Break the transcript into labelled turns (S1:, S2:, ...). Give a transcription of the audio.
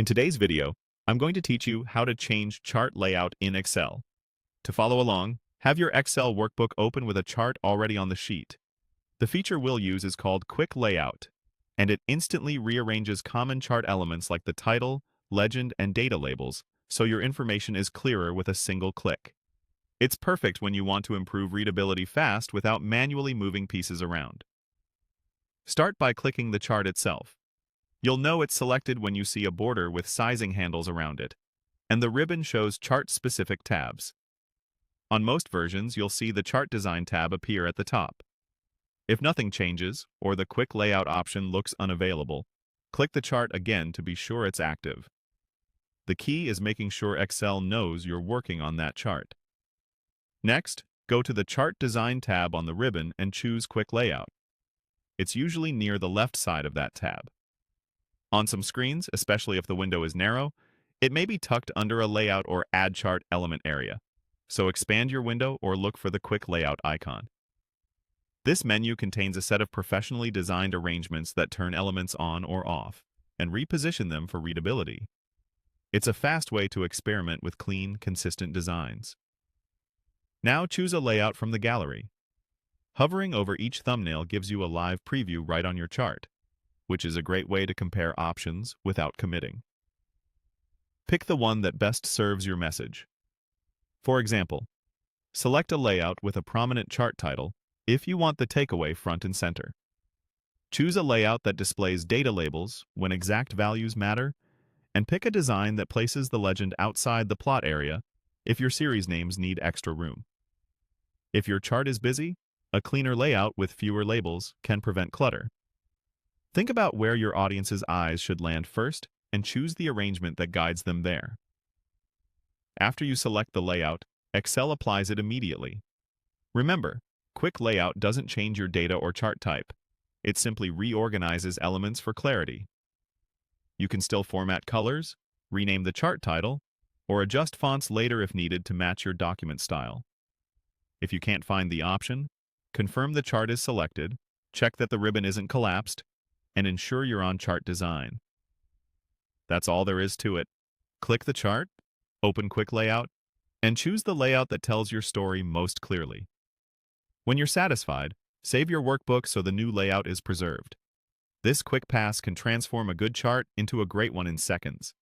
S1: In today's video, I'm going to teach you how to change chart layout in Excel. To follow along, have your Excel workbook open with a chart already on the sheet. The feature we'll use is called Quick Layout, and it instantly rearranges common chart elements like the title, legend, and data labels, so your information is clearer with a single click. It's perfect when you want to improve readability fast without manually moving pieces around. Start by clicking the chart itself. You'll know it's selected when you see a border with sizing handles around it, and the ribbon shows chart-specific tabs. On most versions, you'll see the Chart Design tab appear at the top. If nothing changes, or the Quick Layout option looks unavailable, click the chart again to be sure it's active. The key is making sure Excel knows you're working on that chart. Next, go to the Chart Design tab on the ribbon and choose Quick Layout. It's usually near the left side of that tab. On some screens, especially if the window is narrow, it may be tucked under a layout or add chart element area. So expand your window or look for the Quick Layout icon. This menu contains a set of professionally designed arrangements that turn elements on or off and reposition them for readability. It's a fast way to experiment with clean, consistent designs. Now choose a layout from the gallery. Hovering over each thumbnail gives you a live preview right on your chart, which is a great way to compare options without committing. Pick the one that best serves your message. For example, select a layout with a prominent chart title if you want the takeaway front and center. Choose a layout that displays data labels when exact values matter, and pick a design that places the legend outside the plot area if your series names need extra room. If your chart is busy, a cleaner layout with fewer labels can prevent clutter. Think about where your audience's eyes should land first and choose the arrangement that guides them there. After you select the layout, Excel applies it immediately. Remember, Quick Layout doesn't change your data or chart type. It simply reorganizes elements for clarity. You can still format colors, rename the chart title, or adjust fonts later if needed to match your document style. If you can't find the option, confirm the chart is selected, check that the ribbon isn't collapsed, and ensure you're on Chart Design. That's all there is to it. Click the chart, open Quick Layout, and choose the layout that tells your story most clearly. When you're satisfied, save your workbook so the new layout is preserved. This quick pass can transform a good chart into a great one in seconds.